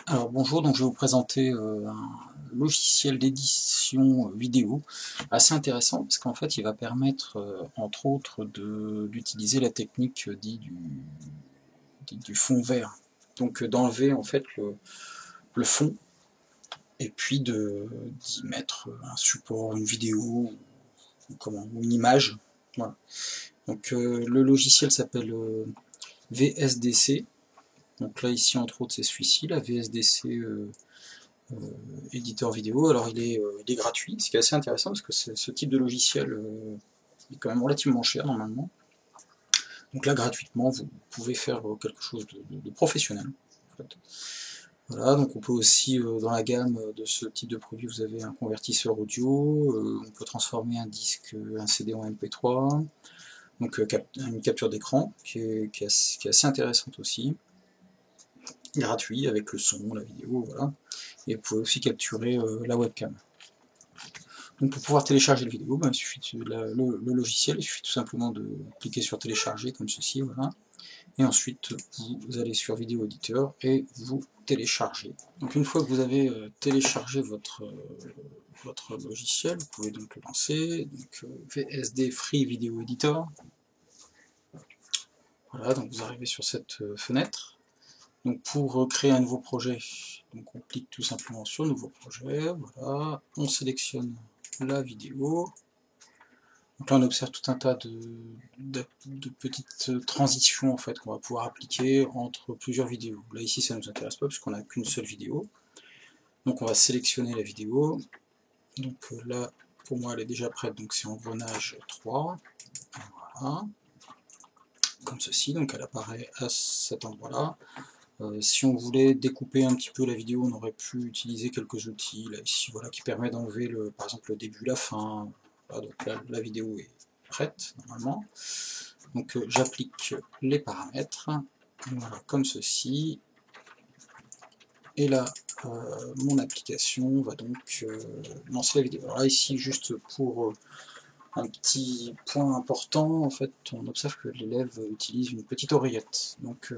Alors bonjour, donc je vais vous présenter un logiciel d'édition vidéo assez intéressant parce qu'en fait il va permettre entre autres d'utiliser la technique dite du fond vert. Donc d'enlever en fait le fond et puis d'y mettre un support, une vidéo ou une image. Voilà. Donc le logiciel s'appelle VSDC. Donc là ici entre autres c'est celui-ci, la VSDC éditeur vidéo. Alors il est gratuit, ce qui est assez intéressant parce que ce type de logiciel est quand même relativement cher normalement. Donc là gratuitement vous pouvez faire quelque chose de professionnel en fait. Voilà, donc on peut aussi dans la gamme de ce type de produit vous avez un convertisseur audio, on peut transformer un disque, un CD en MP3, donc une capture d'écran qui est assez intéressante aussi, gratuit avec le son, la vidéo, voilà. Et vous pouvez aussi capturer la webcam. Donc pour pouvoir télécharger la vidéo, ben, il suffit de le logiciel, il suffit tout simplement de cliquer sur télécharger comme ceci, voilà. Et ensuite vous allez sur vidéo éditeur et vous téléchargez. Donc une fois que vous avez téléchargé votre logiciel, vous pouvez donc le lancer, donc VSD Free Video Editor. Voilà, donc vous arrivez sur cette fenêtre. Donc pour créer un nouveau projet, donc on clique tout simplement sur nouveau projet, voilà, on sélectionne la vidéo. Donc là on observe tout un tas de petites transitions en fait qu'on va pouvoir appliquer entre plusieurs vidéos. Là ici ça ne nous intéresse pas puisqu'on n'a qu'une seule vidéo. Donc on va sélectionner la vidéo. Donc là pour moi elle est déjà prête, donc c'est engrenage 3. Voilà. Comme ceci, donc elle apparaît à cet endroit-là. Si on voulait découper un petit peu la vidéo, on aurait pu utiliser quelques outils, là ici, voilà, qui permet d'enlever par exemple le début, la fin. Voilà, donc là, la vidéo est prête normalement. Donc j'applique les paramètres, voilà, comme ceci. Et là, mon application va donc lancer la vidéo. Alors là ici, juste pour un petit point important, en fait, on observe que l'élève utilise une petite oreillette. Donc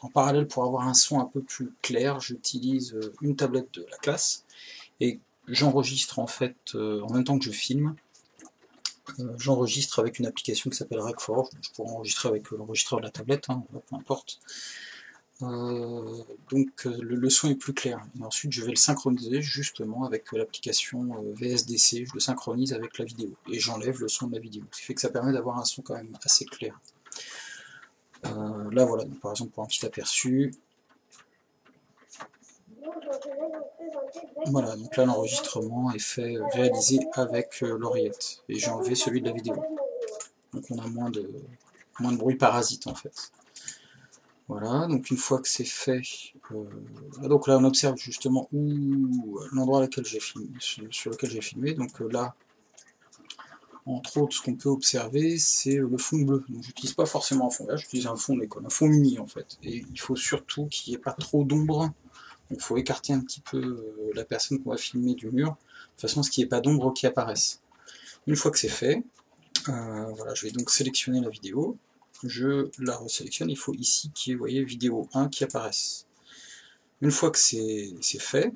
en parallèle, pour avoir un son un peu plus clair, j'utilise une tablette de la classe et j'enregistre en fait en même temps que je filme. J'enregistre avec une application qui s'appelle Rec4. Je pourrais enregistrer avec l'enregistreur de la tablette, hein, peu importe. Donc le son est plus clair. Et ensuite, je vais le synchroniser justement avec l'application VSDC. Je le synchronise avec la vidéo et j'enlève le son de la vidéo. Ce qui fait que ça permet d'avoir un son quand même assez clair. Là, voilà, donc, par exemple, pour un petit aperçu. Voilà, donc là, l'enregistrement est fait, réalisé avec l'oreillette. Et j'ai enlevé celui de la vidéo. Donc on a moins de bruit parasite en fait. Voilà, donc une fois que c'est fait, donc là on observe justement où l'endroit sur lequel j'ai filmé. Donc là, entre autres, ce qu'on peut observer, c'est le fond bleu. Donc j'utilise pas forcément un fond vert, j'utilise un fond d'école, un fond uni en fait. Et il faut surtout qu'il n'y ait pas trop d'ombre. Donc il faut écarter un petit peu la personne qu'on va filmer du mur, de façon à ce qu'il n'y ait pas d'ombre qui apparaisse. Une fois que c'est fait, voilà, je vais donc sélectionner la vidéo. Je la resélectionne, il faut ici qu'il y ait, vous voyez, vidéo 1 qui apparaisse. Une fois que c'est fait,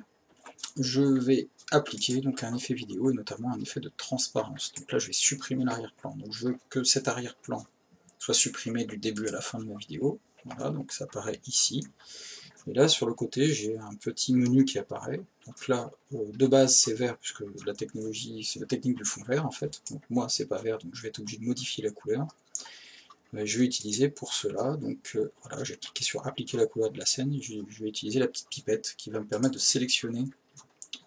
je vais appliquer donc un effet vidéo et notamment un effet de transparence. Donc là je vais supprimer l'arrière-plan. Donc je veux que cet arrière-plan soit supprimé du début à la fin de ma vidéo. Voilà, donc ça apparaît ici. Et là sur le côté j'ai un petit menu qui apparaît. Donc là de base c'est vert puisque la technologie c'est la technique du fond vert en fait. Donc moi c'est pas vert donc je vais être obligé de modifier la couleur. Je vais utiliser pour cela, donc voilà, j'ai cliqué sur appliquer la couleur de la scène, et je vais utiliser la petite pipette qui va me permettre de sélectionner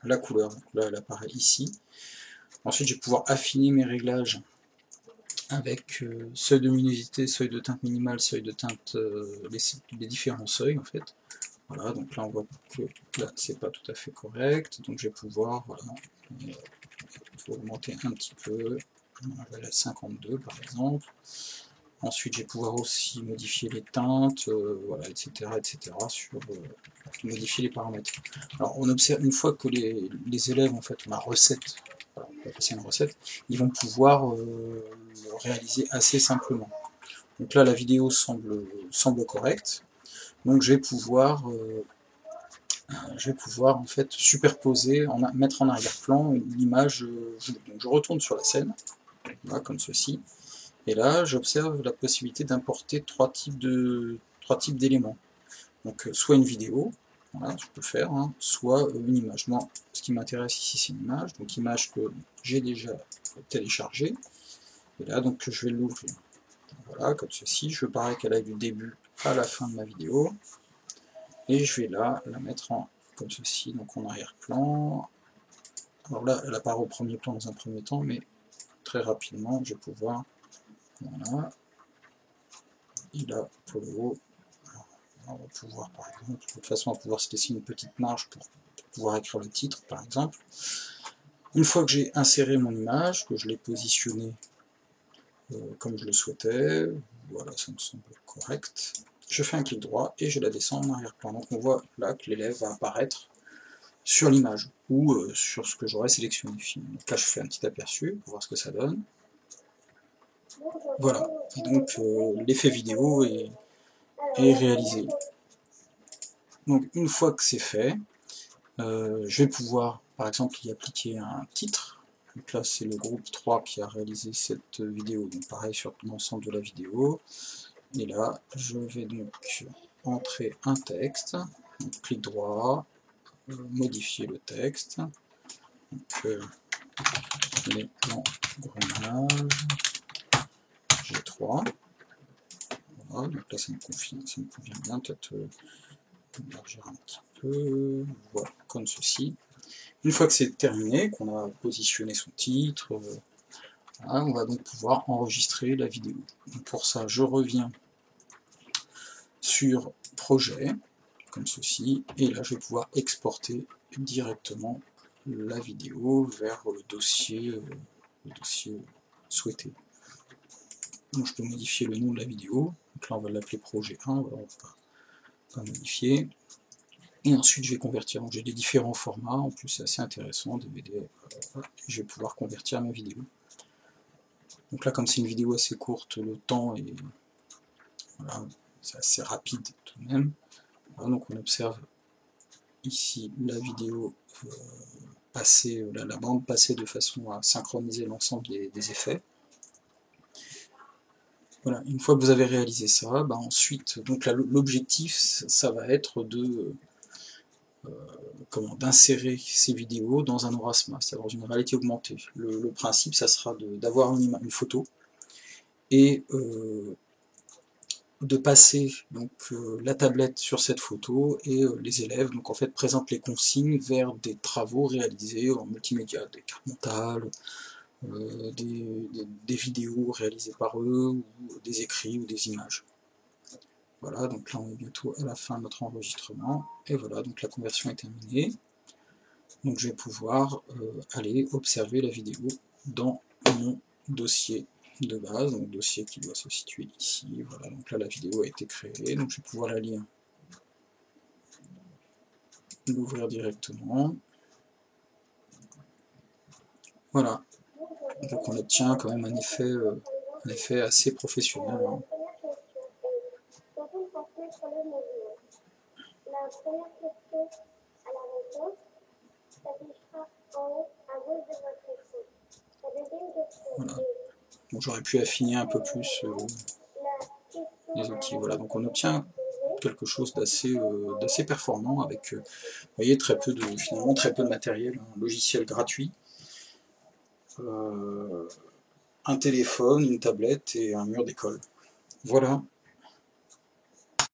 la couleur. Donc là elle apparaît ici. Ensuite je vais pouvoir affiner mes réglages avec seuil de luminosité, seuil de teinte minimale, seuil de teinte, les différents seuils en fait. Voilà, donc là on voit que là c'est pas tout à fait correct, donc je vais pouvoir, voilà, il faut augmenter un petit peu, je vais aller à 52 par exemple. Ensuite, je vais pouvoir aussi modifier les teintes, voilà, etc., sur modifier les paramètres. Alors, on observe une fois que les élèves en fait ont la recette, voilà, on va passer une recette, ils vont pouvoir réaliser assez simplement. Donc là, la vidéo semble correcte. Donc, je vais pouvoir je vais pouvoir en fait superposer, mettre en arrière-plan l'image. Donc je retourne sur la scène, voilà, comme ceci, et là j'observe la possibilité d'importer trois types d'éléments. Donc soit une vidéo, voilà, je peux faire, hein, soit une image. Moi, ce qui m'intéresse ici, c'est une image, donc image que j'ai déjà téléchargée, et là donc je vais l'ouvrir. Voilà, comme ceci, je veux pareil qu'elle aille du début à la fin de ma vidéo, et je vais là la mettre comme ceci, donc en arrière-plan. Alors là, elle apparaît au premier plan dans un premier temps, mais très rapidement, je vais pouvoir, voilà, et là, pour le haut, on va pouvoir, par exemple, de toute façon, on va pouvoir se laisser une petite marge pour pouvoir écrire le titre, par exemple. Une fois que j'ai inséré mon image, que je l'ai positionnée comme je le souhaitais, voilà, ça me semble correct, je fais un clic droit et je la descends en arrière-plan. Donc on voit là que l'élève va apparaître sur l'image, ou sur ce que j'aurais sélectionné. Donc là je fais un petit aperçu pour voir ce que ça donne. Voilà, et donc l'effet vidéo est réalisé. Donc une fois que c'est fait, je vais pouvoir par exemple y appliquer un titre. Donc là c'est le groupe 3 qui a réalisé cette vidéo, donc pareil sur l'ensemble de la vidéo. Et là je vais donc entrer un texte, donc clic droit, modifier le texte, donc les l'engrenage G3, voilà, donc là ça me convient bien, peut-être élargir un petit peu, voilà, comme ceci. Une fois que c'est terminé, qu'on a positionné son titre, voilà, on va donc pouvoir enregistrer la vidéo. Donc pour ça, je reviens sur projet, comme ceci, et là je vais pouvoir exporter directement la vidéo vers le dossier souhaité. Donc je peux modifier le nom de la vidéo, donc là on va l'appeler projet 1, voilà, on va pas modifier. Et ensuite je vais convertir, donc j'ai des différents formats, en plus c'est assez intéressant, DVD, je vais pouvoir convertir ma vidéo. Donc là comme c'est une vidéo assez courte, le temps est, voilà, c'est assez rapide tout de même. Voilà, donc on observe ici la vidéo passer, la bande passer de façon à synchroniser l'ensemble des effets. Voilà, une fois que vous avez réalisé ça, bah ensuite, donc l'objectif, ça va être d'insérer ces vidéos dans un Aurasma, c'est-à-dire dans une réalité augmentée. Le principe, ça sera d'avoir une photo et de passer donc la tablette sur cette photo, et les élèves donc en fait présentent les consignes vers des travaux réalisés en multimédia, des cartes mentales, des vidéos réalisées par eux, ou des écrits ou des images. Voilà, donc là on est bientôt à la fin de notre enregistrement, et voilà, donc la conversion est terminée. Donc je vais pouvoir aller observer la vidéo dans mon dossier de base, donc dossier qui doit se situer ici. Voilà, donc là la vidéo a été créée, donc je vais pouvoir la lire, l'ouvrir directement. Voilà, donc on obtient quand même un effet assez professionnel, hein. La première question à la réponse s'affichera en haut à gauche de votre écran. La deuxième question. Voilà. Donc j'aurais pu affiner un peu plus les outils. Voilà, donc on obtient quelque chose d'assez performant avec, vous voyez, finalement très peu de matériel, un logiciel gratuit, un téléphone, une tablette et un mur d'école. Voilà.